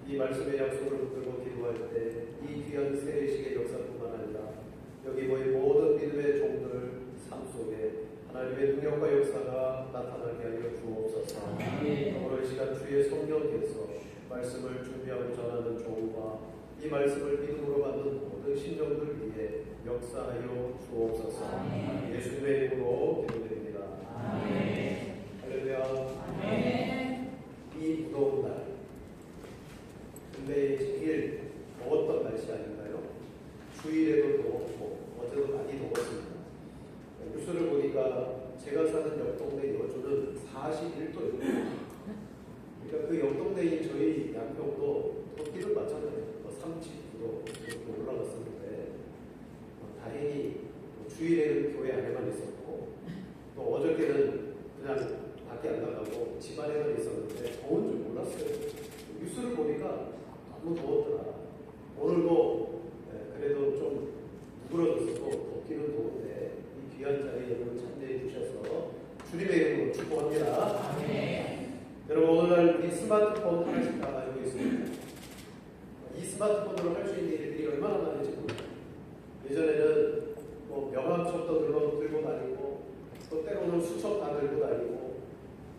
이 말씀의 약속을 붙들고 기도할 때 이 귀한 세례식의 역사뿐만 아니라 여기 모인 모든 믿음의 종들 삶 속에 하나님의 능력과 역사가 나타나게 하여 주옵소서. 오늘 시간 주의 성령께서 말씀을 준비하고 전하는 종과 이 말씀을 믿음으로 받는 모든 신령들 위해 역사하여 주옵소서. 예수님의 이름으로 기도드립니다. 할렐루야. 이 무더운 날, 근래의 제일 더웠던 날씨 아닌가요? 주일에도 더웠고 어제도 많이 더웠습니다. 뉴스를 보니까 제가 사는 옆 동네 여주는 41도입니다. 그러니까 그 옆 동네인 저희 양평도 덥기는 마찬가지예요. 39도 정도 올라갔었는데 다행히 주일에는 교회 안에만 있었고 또 어저께는 그냥 밖에 안 나가고 집 안에만 있었는데 더운 줄 몰랐어요. 뉴스를 보니까 너무 더웠더라. 오늘도 그래도 좀 누그러졌어도 덥기는 더운데 이 귀한 자리에 여러분 참여해 주셔서 주님의 이름으로 축복합니다. 여러분 오늘날 이 스마트폰 하나씩 다 가지고 있습니다. 이 스마트폰으로 할 수 있는 일들이 얼마나 많은지 모릅니다. 예전에는 뭐 명함첩도 들고 다니고 또 때로는 수첩 다 들고 다니고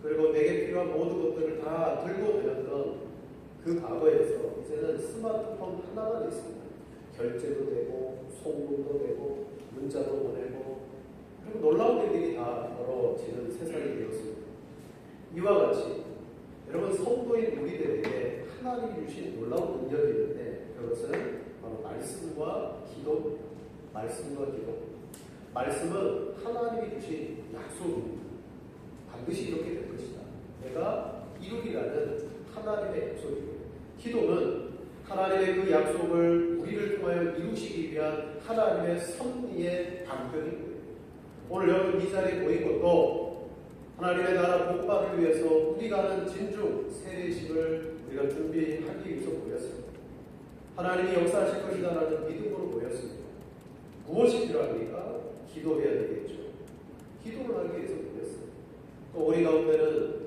그리고 내게 필요한 모든 것들을 다 들고 다녔던 그 과거에서 이제는 스마트폰 하나만 있습니다. 결제도 되고 송금도 되고 문자도 보내고 그리고 놀라운 일들이 다 벌어지는 세상이 되었습니다. 이와 같이 여러분 성도인 우리들에게 하나님이 주신 놀라운 능력이 있는데 그것은 바로 말씀과 기도입니다. 말씀과 기도. 말씀은 하나님이 주신 약속입니다. 반드시 이렇게 될 것이다. 내가 이루리라는 하나님의 약속이고요. 기도는 하나님의 그 약속을 우리를 통하여 이루시기 위한 하나님의 섭리의 방편이고요. 오늘 여러분 이 자리에 모인 것도 하나님의 나라 복받을 위해서 우리가 하는 진중 세례식을 우리가 준비하기 위해서 모였습니다. 하나님이 역사하실 것이다라는 믿음으로 모였습니다. 무엇이 필요합니까? 기도해야 되겠죠. 기도를 하기 위해서 모였습니다. 또 우리 가운데는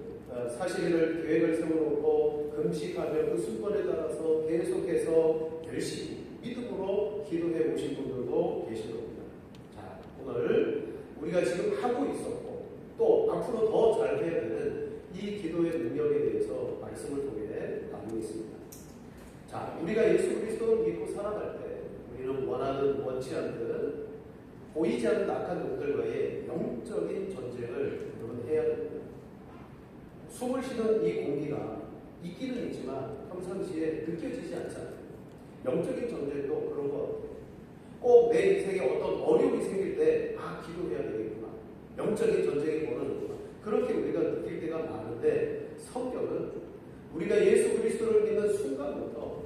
40일을 계획을 세워놓고 금식하며 그 순번에 따라서 계속해서 열심히 믿음으로 기도해 오신 분들도 계실 겁니다. 자, 오늘 우리가 지금 하고 있었고 또 앞으로 더 잘해야 되는 이 기도의 능력에 대해서 말씀을 통해 나누고 있습니다. 자, 우리가 예수 그리스도를 믿고 살아갈 때 우리는 원하든 원치 않든 보이지 않는 악한 놈들과의 영적인 전쟁을 여러분 해야 됩니다. 숨을 쉬는 이 공기가 있기는 있지만 평상시에 느껴지지 않잖아요. 영적인 전쟁도 그런 것 같아요. 꼭 내 인생에 어떤 어려움이 생길 때 기도해야 되겠구나. 영적인 전쟁이 벌어졌구나. 그렇게 우리가 느낄 때가 많은데 성경은 우리가 예수 그리스도를 믿는 순간부터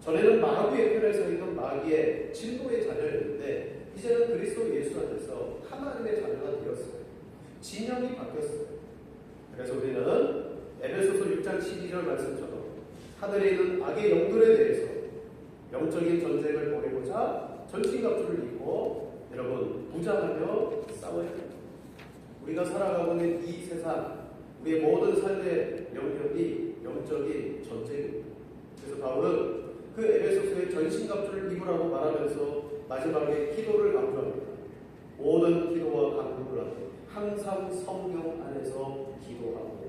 전에는 마귀의 편에 서 있던 마귀의 진노의 자녀였는데 이제는 그리스도 예수 안에서 하나님의 자녀가 되었어요. 진영이 바뀌었어요. 그래서 우리는 에베소서 6장 12절 말씀처럼 하늘에 있는 악의 영들에 대해서 영적인 전쟁을 벌이고자 전신갑주를 입고 여러분 무장하며 싸워야 됩니다. 우리가 살아가고 있는 이 세상 우리의 모든 삶의 영역이 영적인 전쟁입니다. 그래서 바울은 그 에베소서의 전신갑주를 입으라고 말하면서 마지막에 기도를 강조합니다. 모든 기도와 간구를 하고 항상 성령 안에서 기도하고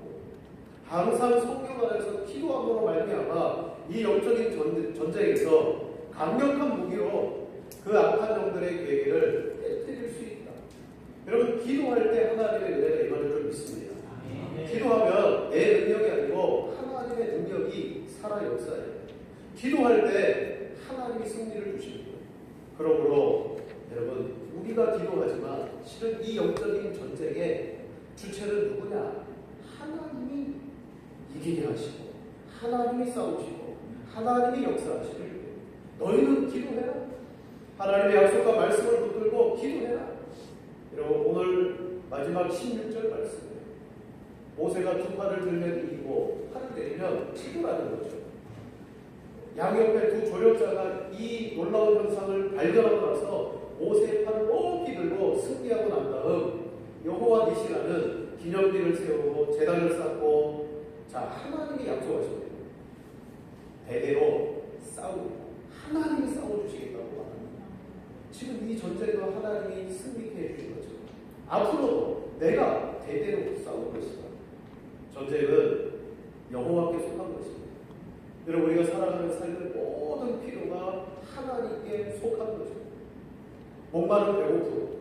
항상 성령 안에서 기도함으로 말미암아 이 영적인 전쟁에서 강력한 무기로 그 악한 영들의 계획을 깨뜨릴 수 있다. 여러분 기도할 때 하나님의 은혜가 임하는 줄 믿습니다. 기도하면 내 능력이 아니고 하나님의 능력이 살아 역사해요. 기도할 때 하나님이 승리를 주십니다. 그러므로 여러분 우리가 기도하지만 실은 이 영적인 전쟁의 주체는 누구냐? 하나님이 이기게 하시고 하나님이 싸우시고 하나님이 역사하시고 너희는 기도해라. 하나님의 약속과 말씀을 붙들고 기도해라. 여러분 오늘 마지막 16절 말씀이에요. 모세가 두 팔을 들면 이기고 팔을 내리면 치고라는 거죠. 양옆에 두 조력자가 이 놀라운 현상을 발견하고 나서 모세의 팔을 높이 들고 승리하고 난 다음 여호와 니시라는 기념비를 세우고 제단을 쌓고 자 하나님이 약속하십니다. 대대로 싸웁니다. 하나님이 싸워주시겠다고 말합니다. 지금 이 전쟁도 하나님이 승리케 해주신 거죠. 앞으로도 내가 대대로 싸울 것이다. 전쟁은 여호와께 속한 것입니다. 여러분, 우리가 살아가는 삶의 모든 필요가 하나님께 속한 거죠. 목마른 배고픔,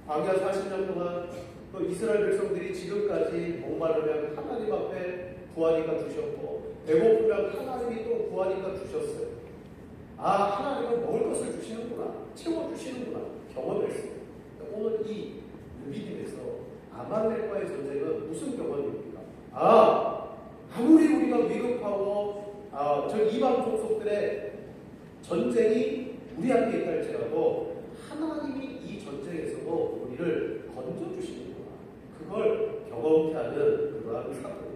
광야 40년 동안 또 이스라엘 백성들이 지금까지 목마르면 하나님 앞에 구하니까 주셨고, 배고프면 하나님이 또 구하니까 주셨어요. 아, 하나님은 먹을 것을 주시는구나, 채워주시는구나 경험했어요. 오늘 이 르비딤에서 아말렉과의 전쟁은 무슨 경험입니까? 아무리 우리가 위급하고 저 이방 족속들의 전쟁이 우리 앞에 있다 할지라도 하나님이 이 전쟁에서도 우리를 건져주시는구나, 그걸 경험케 하는 그러한 사건입니다.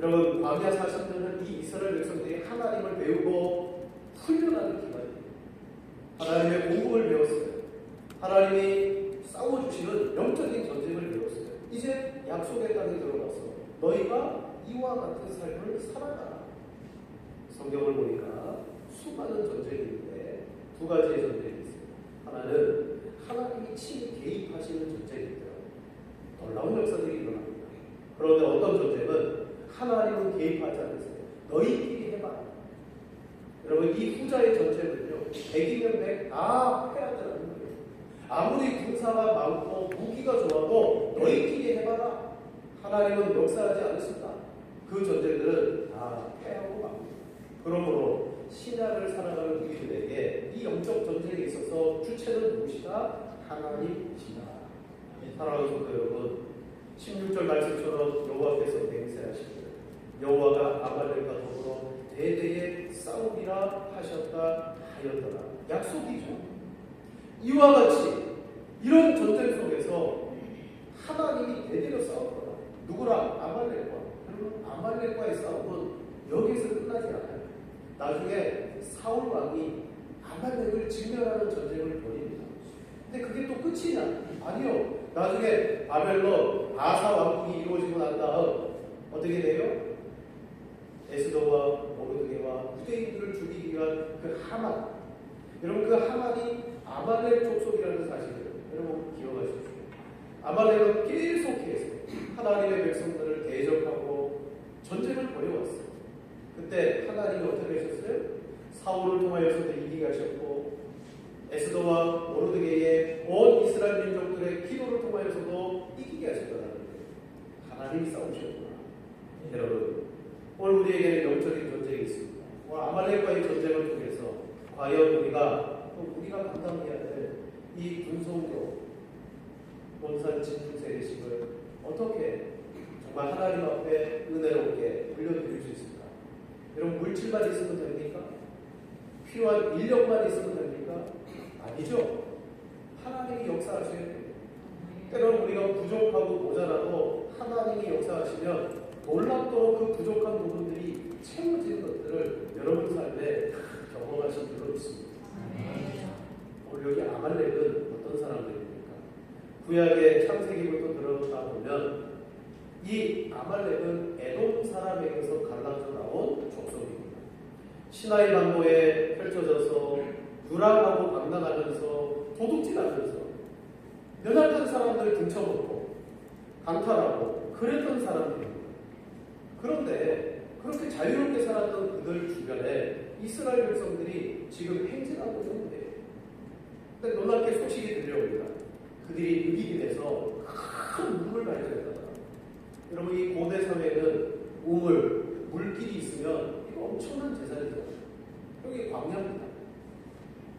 여러분, 광야 40년은 이 이스라엘 백성들이 하나님을 배우고 훈련하는 기간입니다. 하나님의 공급을 배웠어요. 하나님이 싸워주시는 영적인 전쟁을 배웠어요. 이제 약속의 땅에 들어가서 너희가 이와 같은 삶을 살아가라. 성경을 보니까 수많은 전쟁이 있는데 두 가지의 전쟁이 있어요. 하나는 하나님이 친히 개입하시는 전쟁입니다. 놀라운 역사들이 일어납니다. 그런데 어떤 전쟁은 하나님은 개입하지 않으세요. 너희끼리 해봐. 여러분, 이 후자의 전쟁은요, 100이면 100 다 해야 되는 거예요. 아무리 군사가 많고 무기가 좋아도 너희끼리 해봐라. 하나님은 역사하지 않으신다. 그 전쟁들은 다 패하고 맙니다. 그러므로 신약을 살아가는 우리들에게 이 영적 전쟁에 있어서 주체는 누구시다? 하나님이시다. 사랑하는 성도 여러분, 16절 말씀처럼 여호와께서 맹세하시고 여호와가 아말렉과 더불어 대대에 싸우리라 하셨다 하였더라. 약속이죠. 이와 같이 이런 전쟁 속에서 하나님이 대대로 싸울 거다. 누구랑? 아말렉과. 여러분, 아말렉과의 싸움은 여기서 끝나지 않아요. 나중에 사울 왕이 아말렉을 직면하는 전쟁을 벌입니다. 근데 그게 또 끝이냐? 아니요. 나중에 바벨론 아사 왕국이 이루어지고 난 다음 어떻게 돼요? 에스더와 모르드게와 유대인들을 죽이기 위한 그 하만, 여러분, 그 하만이 아말렉 족속이라는 사실을 여러분 기억하십시오. 아말렉은 계속해서 하나님의 백성들을 대적하고 전쟁을 벌여왔어요. 그때 하나님이 어떻게 하셨어요? 사울을 통하여서도 이기게 하셨고, 에스더와 모르드게의 온 이스라엘 민족들의 기도를 통하여서도 이기게 하셨다는 거예요. 하나님이 싸우셨구나. 여러분, 오늘 우리에게는 영적인 전쟁이 있습니다. 오늘 아말렉과의 전쟁을 통해서 과연 우리가 감당해야 될 이 군성교 원산 진중 세례식을 어떻게 정말 하나님 앞에 은혜롭게 올려드릴 수 있을까? 여러분, 물질만 있으면 됩니까? 필요한 인력만 있으면 됩니까? 아니죠. 하나님이 역사하셔야 됩니다. 때로는 우리가 부족하고 모자라도 하나님이 역사하시면 놀랍도록 그 부족한 부분들이 채워지는 것들을 여러분 삶에 경험하신 줄로 믿습니다. 오늘 여기 아말렉은 어떤 사람들입니까? 구약의 창세기부터 들어가 보면 이 아말렉은 에돔 사람에게서 갈라져 나온 족속입니다. 시나이 반도에 펼쳐져서 유랑하고 방랑하면서 도둑질하면서 연약한 사람들 등쳐먹고 강탈하고 그랬던 사람들입니다. 그런데 그렇게 자유롭게 살았던 그들 주변에 이스라엘 백성들이 지금 행진하고 있는데, 근데 놀랍게 소식이 들려옵니다. 그들이 르비딤에서 큰 우물 발견했다. 여러분, 이 고대 사회는 물길이 있으면 이거 엄청난 재산이죠. 여기 광야입니다.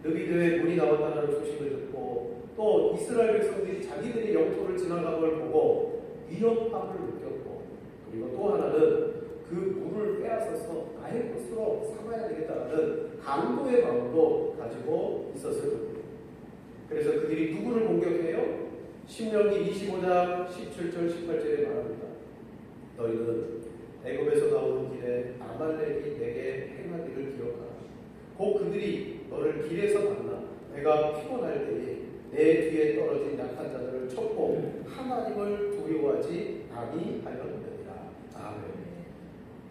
르비딤에 물이 나왔다는 소식을 듣고, 또 이스라엘 백성들이 자기들의 영토를 지나간 걸 보고 위협함을 느꼈고, 그리고 또 하나는 그 물을 빼앗아서 나의 것으로 삼아야 되겠다는 강도의 마음도 가지고 있었을 겁니다. 그래서 그들이 누구를 공격해요? 신명기 25장 17절 18절에 말합니다. 너희는 애굽에서 나오는 길에 아말렉이 내게 행하기를 기억하라. 곧 그들이 너를 길에서 만나 내가 피곤할 때에 내 뒤에 떨어진 약한 자들을 쳤고 하나님을 두려워하지 아니하였느니라. 아멘.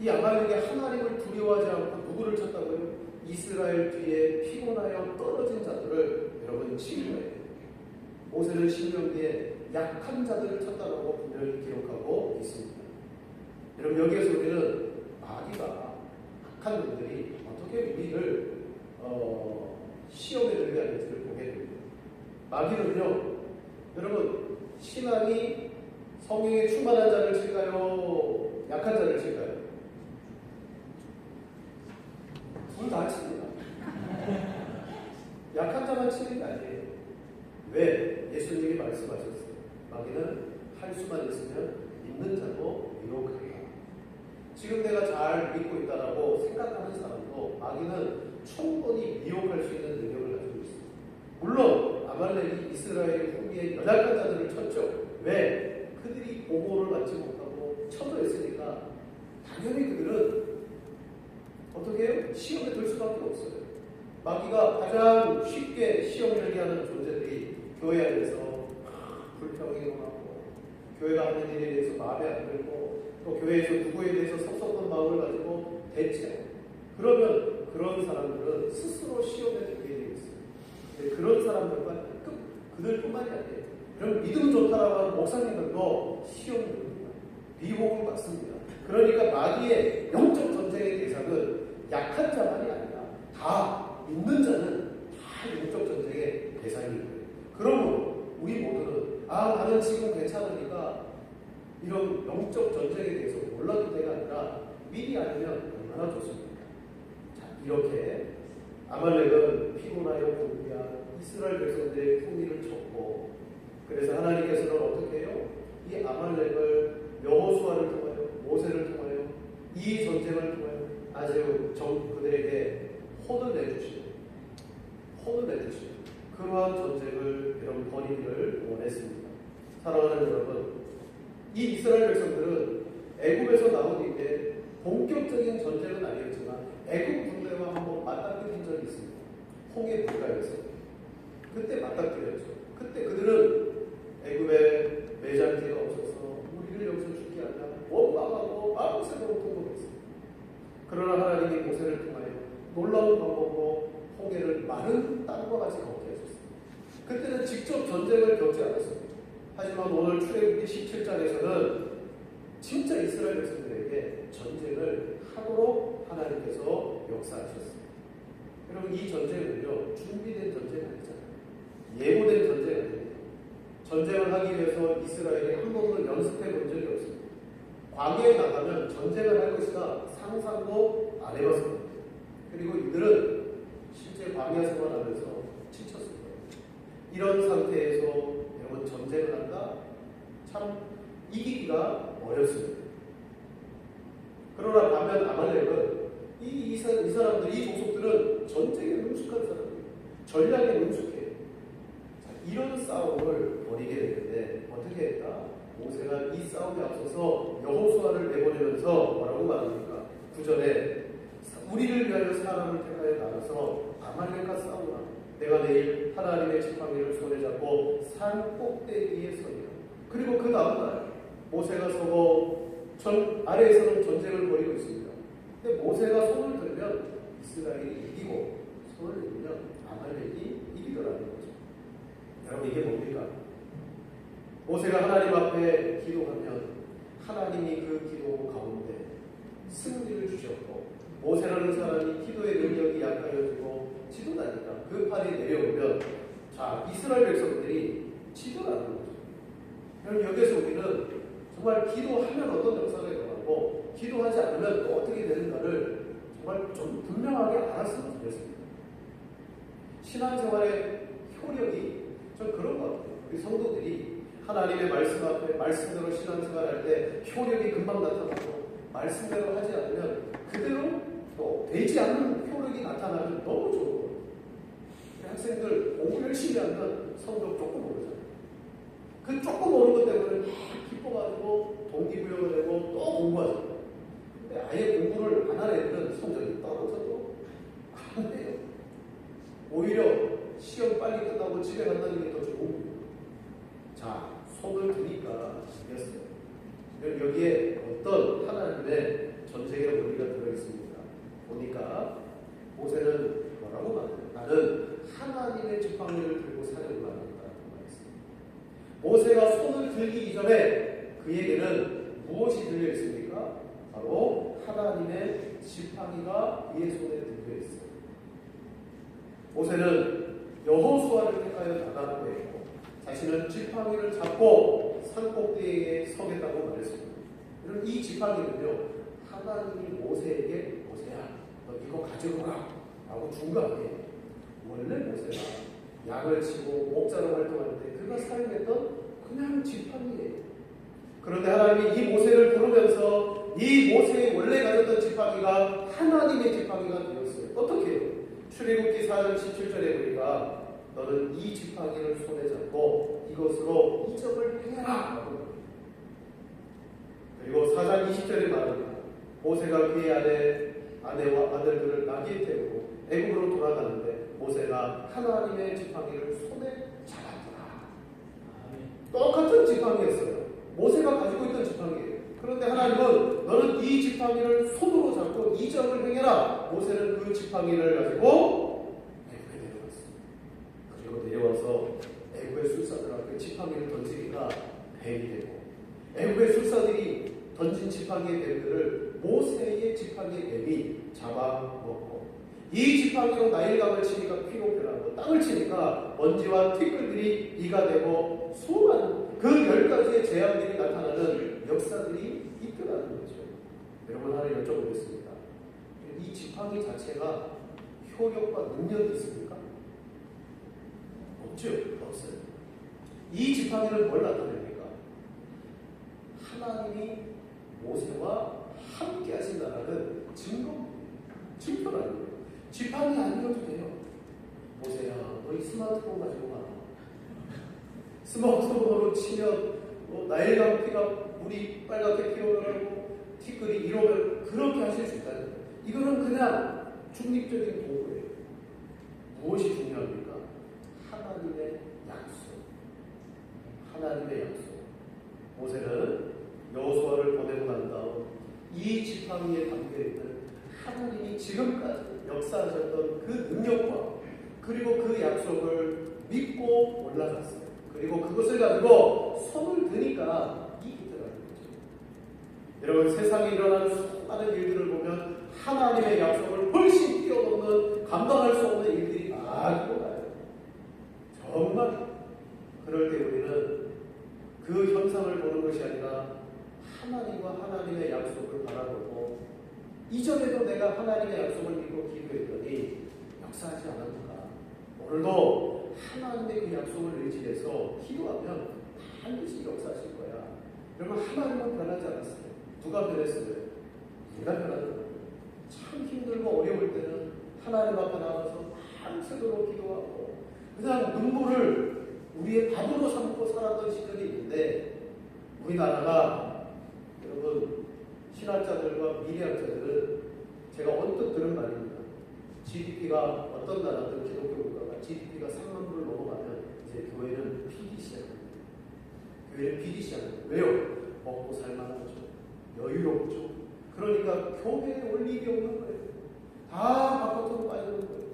이 아말렉이 하나님을 두려워하지 않고 누구를 쳤다고요? 이스라엘 뒤에 피곤하여 떨어진 자들을 여러분 치료해요. 모세는 신명기에 약한 자들을 쳤다라고 분명히 기록하고 있습니다. 여러분 여기에서 우리는 마귀가 악한 놈들이 어떻게 우리를 시험에 들게 하는지를 보게 됩니다. 마귀는요, 여러분 신앙이 성령에 충만한 자를 칠까요? 약한 자를 칠까요? 둘 다 칩니다. 약한 자만 치는 게 아니에요. 왜? 예수님이 말씀하셨어요. 마귀는 할 수만 있으면 믿는 자도 유혹한다. 지금 내가 잘 믿고 있다라고 생각하는 사람도 마귀는 충분히 미혹할 수 있는 능력을 가지고 있습니다. 물론 아말렉이 이스라엘의 후기에 연약한 자들을 쳤죠. 왜? 그들이 보호를 받지 못하고 쳐져 있으니까 당연히 그들은 어떻게 해요? 시험에 들 수밖에 없어요. 마귀가 가장 쉽게 시험 열게 하는 존재들이 교회 안에서 불평이 일어나고 교회가 하는 일에 대해서 마음에 안 들고 또 교회에서 누구에 대해서 섭섭한 마음을 가지고 대체해요. 그러면 그런 사람들은 스스로 시험에 들게 되어 있어요. 근데 그런 사람들과 그들뿐만이 아니에요. 그럼 믿음 좋다라고 하는 목사님들도 시험을 듭니다. 미혹을 받습니다. 그러니까 마귀의 영적 전쟁의 대상은 약한 자만이 아니라 다 믿는 자는 다 영적 전쟁의 대상이에요. 그러므로 우리 모두는 나는 지금 괜찮으니까 이런 영적 전쟁에 대해서 몰라도 돼가 아니라 미리 알면 얼마나 좋습니까? 자, 이렇게 아말렉은 피곤하여 굶주려 이스라엘 백성들의 풍미를 쳤고, 그래서 하나님께서는 어떻게 해요? 이 아말렉을 여호수아를 통하여 모세를 통하여 이 전쟁을 통하여 아주 그들에게 혼을 내주시고 그러한 전쟁을 여러분 벌이기를 원했습니다. 사랑하는 여러분, 이 이스라엘 백성들은 애굽에서 나온 이후에 본격적인 전쟁은 아니었지만 애굽 군대와 한번 맞닥뜨린 적이 있습니다. 홍해 불가에서 그때 맞닥뜨렸죠. 그때 그들은 애굽에 매장지가 없어서 우리를 여기서 죽게 하냐 원망하고 마음새도록 통곡했습니다. 그러나 하나님이 모세를 통하여 놀라운 방법으로 홍해를 마른 땅과 같이 걷게 하셨습니다. 그때는 직접 전쟁을 겪지 않았습니다. 하지만 오늘 출애굽기 17장에서는 진짜 이스라엘 백성들에게 전쟁을 하도록 하나님께서 역사하셨습니다. 여러분 이 전쟁은요 준비된 전쟁이 아니잖아요. 예고된 전쟁이 아닙니다. 전쟁을 하기 위해서 이스라엘이 한 번도 연습해 본 적이 없습니다. 광야에 나가면 전쟁을 할 것이다 상상도 안 해봤습니다. 그리고 이들은 실제 광야 생활하면서 지쳤습니다. 이런 상태에서 여러분 전쟁을 한다? 참 이기기가 어렵습니다. 그러나 반면 아말렉은 이 사람들, 이 족속들은 전쟁에 능숙한 사람들이에요. 전략에 능숙해요. 이런 싸움을 벌이게 되는데 어떻게 했다? 모세가 이 싸움에 앞서서 여호수아를 내보내면서 뭐라고 말합니까? 9절에 우리를 위하여 사람을 택하여 나가서 아말렉과 싸우라. 내가 내일 하나님의 지팡이를 손에 잡고 산 꼭대기에 서리라. 그리고 그 다음날 모세가 서고 아래에서는 전쟁을 벌이고 있습니다. 근데 모세가 손을 들면 이스라엘이 이기고 손을 들면 아말렉이 이기더라는 거죠. 여러분 이게 뭡니까? 모세가 하나님 앞에 기도하면 하나님이 그 기도 가운데 승리를 주셨고, 모세라는 사람이 기도의 능력이 약하여지고 지도다니까 그 팔이 내려오면 자 이스라엘 백성들이 지도라는 거죠. 그럼 여기서 우리는 정말 기도하면 어떤 역사가 일어나고 기도하지 않으면 또 어떻게 되는가를 정말 좀 분명하게 알았으면 좋겠습니다. 신앙생활의 효력이 좀 그런 것 같아요. 우리 성도들이 하나님의 말씀 앞에 말씀대로 신앙생활할 때 효력이 금방 나타나고 말씀대로 하지 않으면 그대로 또 되지 않는 효력이 나타나면 너무 좋은 거예요. 학생들 공부 열심히 하면 성적 조금 오르잖아요. 그 조금 오른 것 때문에 기뻐가지고 동기부여가 되고 또 공부하잖아요. 근데 아예 공부를 안 하는 애들은 성적이 떨어져도 안 돼요. 오히려 시험 빨리 끝나고 집에 간다는 게 더 좋은 거예요. 자, 손을 드니까 이겼어요. 여기에 어떤 하나님의 전쟁의 원리가 들어있습니다. 보니까 모세는 뭐라고 말해요? 나는 하나님의 지팡이를 들고 사냥을 하겠다라고 말했습니다. 모세가 손을 들기 이전에 그에게는 무엇이 들려 있습니까? 바로 하나님의 지팡이가 그의 손에 들려 있어요. 모세는 여호수아를 택하여 나가는 거예요. 자신은 지팡이를 잡고 산꼭대기에 서겠다고 말했습니다. 그럼 이 지팡이는요, 하나님이 모세에게 모세야, 너 이거 가지고 가 라고 준 거 아니에요. 원래 모세가 양을 치고 목자로 활동할 때 그가 사용했던 그냥 지팡이예요. 그런데 하나님이 이 모세를 부르면서 이 모세의 원래 가졌던 지팡이가 하나님의 지팡이가 되었어요. 어떻게 해요? 출애굽기 4장 17절에 보니까 너는 이 지팡이를 손에 잡고 이것으로 이적을 행해라. 그리고 4장 20절에 말합니다. 모세가 그의 아내와 아들들을 나귀에 태우고 애굽으로 돌아가는데 모세가 하나님의 지팡이를 손에 잡았더라. 똑같은 지팡이였어요. 모세가 가지고 있던 지팡이예요. 그런데 하나님은 너는 이 지팡이를 손으로 잡고 이적을 행해라. 모세는 그 지팡이를 가지고 애굽에 내려갔습니다. 그리고 내려와서 애굽의 술사들 앞에 지팡이를 던지니까 뱀이 되고, 애굽의 술사들이 던진 지팡이의 뱀들을 모세의 지팡이의 뱀이 잡아먹고, 이 지팡이로 나일강을 치니까 피로 변하고, 땅을 치니까 먼지와 티끌들이 이가 되고, 수많은 그 10가지의 재앙들이 나타나는 역사들이 있더라는 거죠. 여러분, 하나 여쭤보겠습니다. 이 지팡이 자체가 효력과 능력이 있습니까? 없죠. 없어요. 이 지팡이는 뭘 나타냅니까? 하나님이 모세와 함께 하신다는 증거라는 거예요. 지팡이 아니어도 돼요. 모세야, 너희 스마트폰 가지고 가. 스마트폰으로 치면 나일강 피가 물이 빨갛게 피어나고 티끌이 이러면 그렇게 하실 수 있다는 거예요. 이거는 그냥 중립적인 도구예요. 무엇이 중요합니까? 하나님의 약속. 하나님의 약속. 모세는 여호수아를 보내고 난 다음 이 지팡이에 담겨있는 하나님이 지금까지 역사하셨던 그 능력과 그리고 그 약속을 믿고 올라갔어요. 그리고 그것을 가지고 손을 드니까 이기더라는 거죠. 여러분, 세상에 일어나는 수많은 일들을 보면 하나님의 약속을 훨씬 뛰어넘는 감당할 수 없는 일들이 많이 일어나요. 정말 그럴 때 우리는 그 현상을 보는 것이 아니라 하나님과 하나님의 약속을 바라보고, 이전에도 내가 하나님의 약속을 믿고 기도했더니 역사하지 않았는가. 오늘도 하나님의 그 약속을 의지해서 기도하면 반드시 역사하실 거야. 여러분, 하나님은 변하지 않았어요. 누가 변했어요? 내가 변하는 거예요. 참 힘들고 어려울 때는 하나님 앞에 나와서 밤새도록 기도하고 그냥 눈물을 우리의 밥으로 삼고 살았던 시절이 있는데, 우리나라가, 여러분, 신학자들과 미래학자들은 제가 언뜻 들은 말입니다. GDP가 어떤 나라든 기독교 국가가 GDP가 3만 불을 넘어가면 이제 교회는 피기 시작합니다. 교회는 피기 시작합니다. 왜요? 먹고 살만하죠. 여유롭죠. 그러니까 교회에 올 일이 없는 거예요. 다 바깥으로 빠지는 거예요.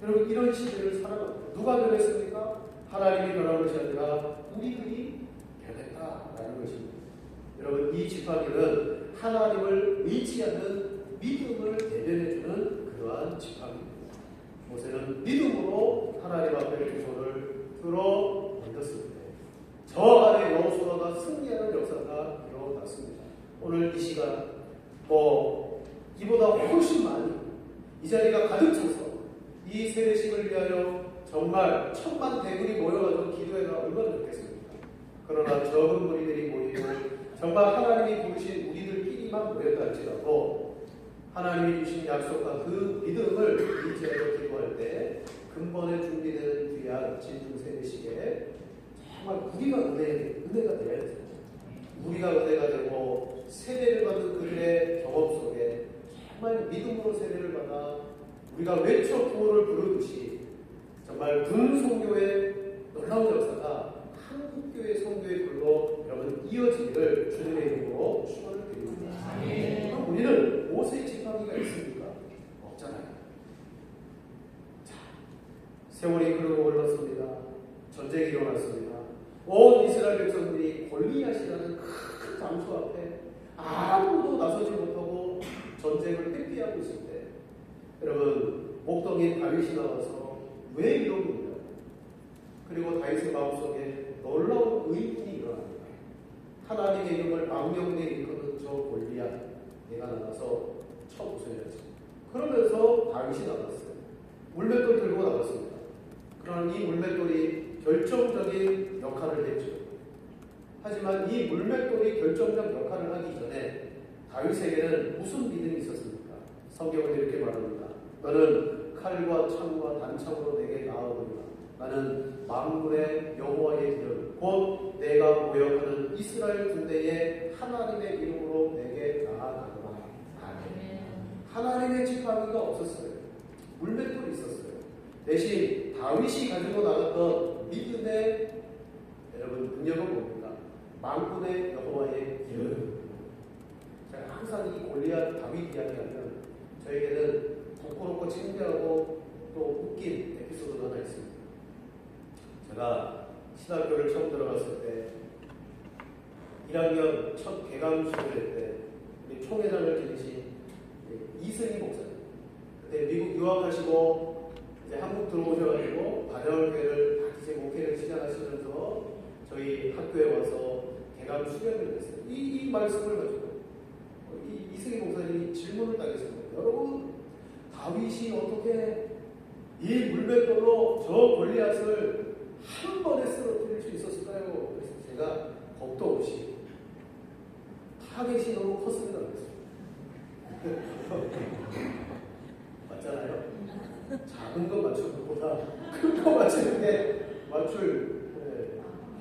여러분, 이런 시대를 살아갑니다. 누가 변했습니까? 하나님이 변한 것이 아니라 우리들이 변했다라는 것입니다. 여러분, 이 지팡이는 하나님을 의지하는 믿음을 대변해주는 그러한 지팡이입니다. 모세는 믿음으로 하나님 앞에 두 손을 들어 얹었습니다. 저 안에 여호수아가 승리하는 역사가 일어났습니다. 오늘 이 시간 이보다 훨씬 많이 이 자리가 가득 차서 이 세례식을 위하여 정말 1000만 대군이 모여가지고 기도회가 얼마나 좋겠습니까? 그러나 적은 무리들이 모이고 정말 하나님이 부르신 우리들끼리만 모였다 할지라도 하나님이 주신 약속과 그 믿음을 의지하여 기도할 때 근본에 준비되는 귀한 진중 세례식에 정말 우리가 은혜가 돼야 돼요. 우리가 은혜가 되고 세례를 받는 그들의 경험 속에 정말 믿음으로 세례를 받아 우리가 외쳐 구호를 부르듯이 정말 군송교의 놀라운 역사가 한국교회 성교의 불로 여러분 이어지기를 주님의 이름으로 축원을 드립니다. 그럼 우리는 모세의 지팡이가 있습니까? 없잖아요. 자, 세월이 흐르고 흘렀습니다. 전쟁이 일어났습니다. 온 이스라엘 백성들이 골리앗이라는 큰 장수 앞에 아무도 나서지 못하고 전쟁을 회피하고 있을 때, 여러분, 목동인 다윗이 나와서 왜 이러고 있냐? 그리고 다윗의 마음속에 놀라운 의문이 일어납니다. 하나님의 이름을 망령되이 일컫는 저 골리앗, 내가 나가서 쳐부숴야지. 그러면서 다윗이 나갔어요. 물맷돌 들고 나갔습니다. 그러나 이 물맷돌이 결정적인 역할을 했죠. 하지만 이 물맷돌이 결정적 역할을 하기 전에 다윗에게는 무슨 믿음이 있었습니까? 성경은 이렇게 말합니다. 너는 칼과 창과 단창으로 내게 나아오리라. 나는 만군의 여호와의 이름 곧 내가 모욕하는 이스라엘 군대의 하나님의 이름으로 내게 나아가노라. 아멘. 하나님의 지팡이가 없었어요. 물맷돌이 있었어요. 대신 다윗이 가지고 나갔던 믿음의 여러분 능력은 뭡니까? 만군의 여호와의 이름. 제가 항상 이 골리앗 다윗 이야기하면 저에게는 부끄럽고 창피하고 또 웃긴 에피소드가 하나 있습니다. 제가 신학교를 처음 들어갔을 때 1학년 첫 개강 수련회 때 우리 총회장을 지내신 이승희 목사님, 그때 미국 유학하시고 이제 한국 들어오셔가지고 반야교회를 이제 목회를 시작하시면서 저희 학교에 와서 개강 수련을 했어요. 이 말씀을 가지고 이승희 목사님이 질문을 딱 했습니다. 여러분, 다윗이 어떻게 이 물맷돌로 저 골리앗을 한 번에 쓰러뜨릴 수 있었을까요? 그래서 제가 겁도 없이 타겟이 너무 컸습니다. 맞잖아요? 작은 거 맞추는 것보다 큰 거 맞추는 게 맞출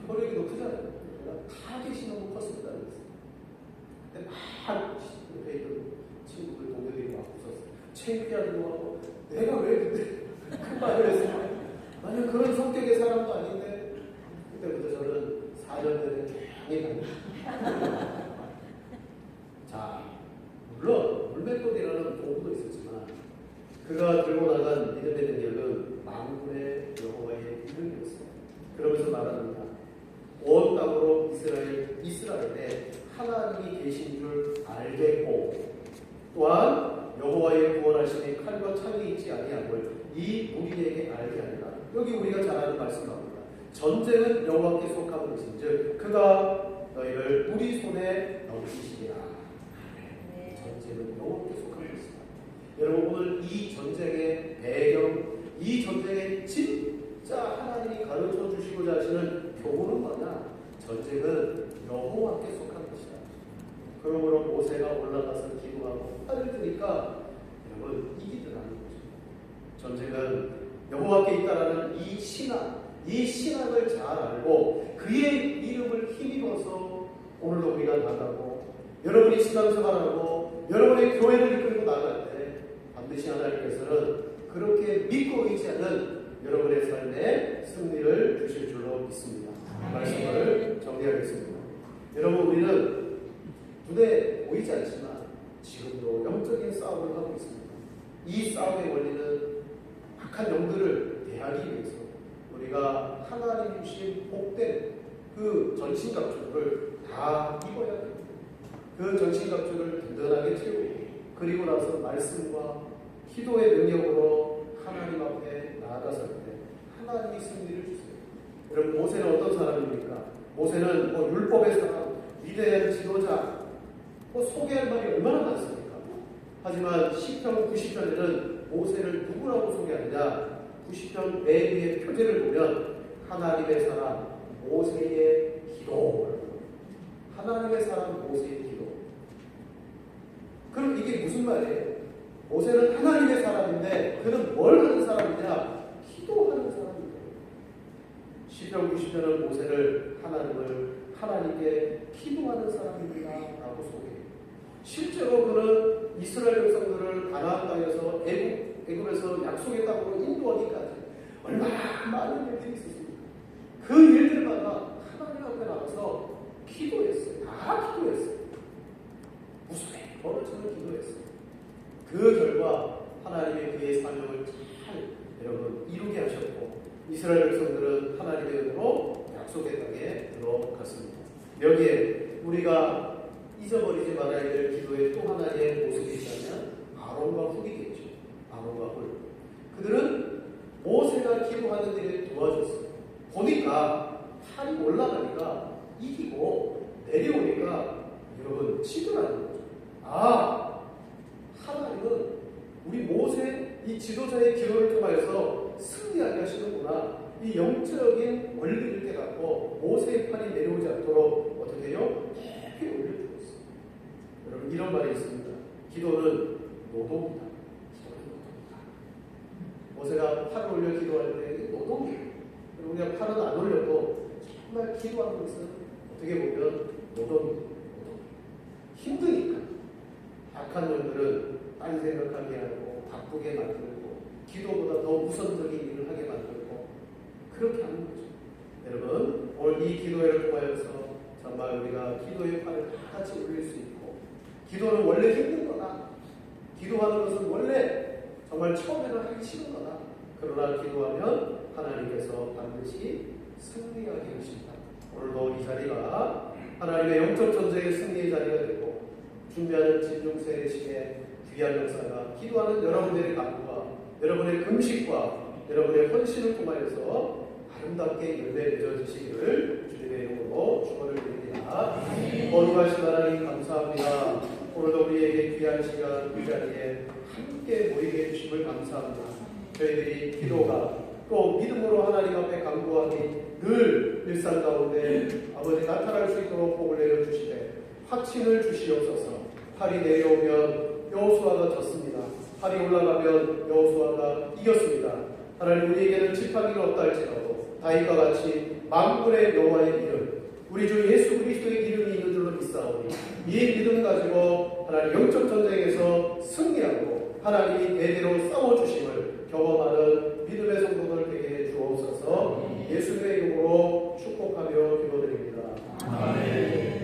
효력이 더 크잖아요. 타겟이 너무 컸습니다. 근데 막 옆에 있던 친구들, 동료들이 막 웃었어요. 창피하기도 하고 내가 왜 그때 큰 말을 했을까? 나는 그런 성격의 사람도 아닌데. 그때부터 저는 4년 내내 조용히 갑니다. 자, 물론 물맷돌이라는 도구도 있었지만 그가 들고 나간 믿음의 능력은 만군의 여호와의 이름이었어요. 그러면서 말합니다. 온 땅으로 이스라엘에 하나님이 계신 줄 알겠고 또한 여호와의 구원하심이 칼과 창이 있지 아니함을 이 우리에게 알게 하리라. 여기 우리가 잘 아는 말씀입니다. 전쟁은 여호와께 속한 것인즉 그가 너희를 우리 손에 넘기시리라. 전쟁은 여호와께 속한 것이다. 여러분, 오늘 이 전쟁의 배경, 이 전쟁의 진짜 하나님이 가르쳐 주시고자 하시는 교훈은 뭐냐? 전쟁은 여호와께 속한 것이다. 그러므로 모세가 올라가서 기도하고 팔을 드니까 여러분 이기더라는 거죠. 전쟁은 여호와께 있다라는 이 신앙을 잘 알고 그의 이름을 힘입어서 오늘도 우리가 나가고 여러분이 신앙생활하고 여러분의 교회를 이끌고 나갈 때 반드시 하나님께서는 그렇게 믿고 의지하는 여러분의 삶에 승리를 주실 줄로 믿습니다. 말씀을 정리하겠습니다. 여러분, 우리는 눈에 보이지 않지만 지금도 영적인 싸움을 하고 있습니다. 이 싸움의 원리는 악한 영들을 대하기 위해서 우리가 하나님 주신 복된 그 전신갑주를 다 입어야 됩니다. 그 전신갑주를 든든하게 채우고 그리고 나서 말씀과 기도의 능력으로 하나님 앞에 나아갔을 때 하나님이 승리를 주세요. 여러분, 모세는 어떤 사람입니까? 모세는 율법의 사람, 위대한 지도자, 소개할 말이 얼마나 많습니까? 하지만 시편 90편에는 모세를 누구라고 소개하느냐? 90편 맨 위의 표제를 보면 하나님의 사람 모세의 기도, 하나님의 사람 모세의 기도. 그럼 이게 무슨 말이에요? 모세는 하나님의 사람인데 그는 뭘 하는 사람이냐? 기도하는 사람입니다. 시편 90편은 모세를 하나님께 기도하는 사람입니다 라고 소개해요. 실제로 그는 이스라엘 백성들을 가나안 땅에서 애굽에서 약속의 땅으로 인도하기까지 얼마나 많은 일들이 있었습니까? 그 일들마다 하나님 앞에 나가서 기도했어요. 다 기도했어요. 무슨 결과 하나님의 그의 사명을 잘 여러분 이루게 하셨고 이스라엘 백성들은 하나님의 은혜로 약속의 땅에 들어갔습니다. 여기에 우리가 잊어버리지 말아야 될 기도의 또 하나의 모습이 있다면 아론과 훌이겠죠. 아론과 훌. 그들은 모세가 기도하는 일에 도와줬어요. 보니까 팔이 올라가니까 이기고 내려오니까 여러분 치더라는 거죠. 아, 하나님은 우리 모세 이 지도자의 기도를 통하여서 승리하게 하시는구나. 이 영적인 원리를 깨닫고 모세의 팔이 내려오지 않도록 어떻게 해요? 깊이 올려주고 있어요. 여러분 이런 말이 있습니다. 기도는 노동이다. 기도는 노동이다. 모세가 팔을 올려 기도할 때 노동이에요. 우리가 팔은 안 올려도 정말 기도하는 것은 어떻게 보면 노동입니다. 힘드니까 악한 놈들은 딴 생각하게 하고 바쁘게 만들고 기도보다 더 우선적인 일을 하게 만들고 그렇게 하는 거죠. 여러분 오늘 이 기도회를 통하여서 정말 우리가 기도의 팔을 다 같이 올릴 수 있고 기도는 원래 힘든 거다. 기도하는 것은 원래 정말 처음에는 하기 싫은 거다. 그러나 기도하면 하나님께서 반드시 승리하게 하신다. 오늘도 이 자리가 하나님의 영적 전쟁의 승리의 자리가 되고 준비하는 진중세례식의 귀한 역사가 기도하는 여러분들의 간구와 여러분의 금식과 여러분의 헌신을 통하여서 아름답게 열매 맺어지시기를 주님의 이름으로 축원을 드립니다. 거룩하신 하나님 감사합니다. 오늘도 우리에게 귀한 시간 이 자리에 함께 모이게 해주심을 감사합니다. 저희들이 기도가 또 믿음으로 하나님 앞에 간구하기 늘 일상 가운데 아버지 나타날 수 있도록 복을 내려주시되 확신을 주시옵소서. 팔이 내려오면 여호수아가 졌습니다. 팔이 올라가면 여호수아가 이겼습니다. 하나님 우리에게는 지팡이가 없다 할지라도 다윗과 같이 만군의 여호와의 이름 우리 주 예수 그리스도의 이름이 있는 줄로 믿사오니 이 믿음 가지고 하나님 영적 전쟁에서 승리하고 하나님이 대대로 싸워주심을 경험하는 믿음의 성도들 되게 해 주옵소서. 예수님의 이름으로 축복하며 기도드립니다. 아멘.